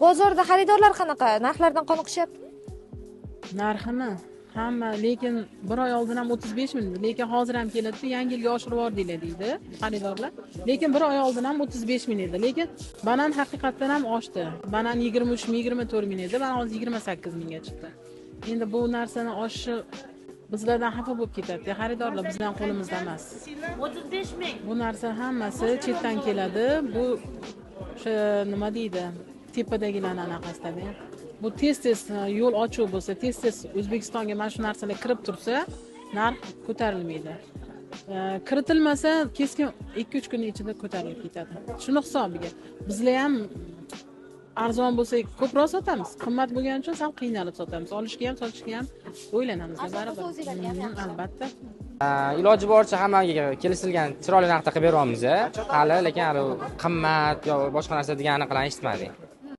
Bozorda xaridorlar qanaqa? Narxlardan qoniqishyapti? Narxini hamma, lekin bir oy oldin ham 35 ming edi, lekin hozir ham keladi, yangi yilga oshirib yubordinglar deydi xaridorlar. Lekin bir oy oldin ham 35 ming edi, lekin banan haqiqatdan ham oshdi. Banan 23 ming, 24 ming edi, mana hozir 28 mingga chiqdi. Endi bu narsani oshishi bizlardan xafa bo'lib ketadi. Xaridorlar bizning qo'limizda emas. 35 ming. Bu narsa hammasi chetdan keladi. Bu o'sha nima deydi? Tepadagilarning anaqasida. Bu tez yo'l ochuv bo'lsa, tez O'zbekistonga mana shu narsalar kirib tursa, narx ko'tarilmaydi. Kiritilmasa, keskin 2-3 kun ichida ko'tarilib ketadi. Shuni hisobiga bizlar ham arzon bo'lsa ko'proq sotamiz, qimmat bo'lgani uchun ham qiynalib sotamiz. Olishga ham, sotishga ham o'ylanamiz baribir. Albatta. Iloji boricha hammaga kelishilgan chiroyli narxda qilib beryapmiz. Hali lekin qimmat yo boshqa narsa deganini qilan eshitmadik.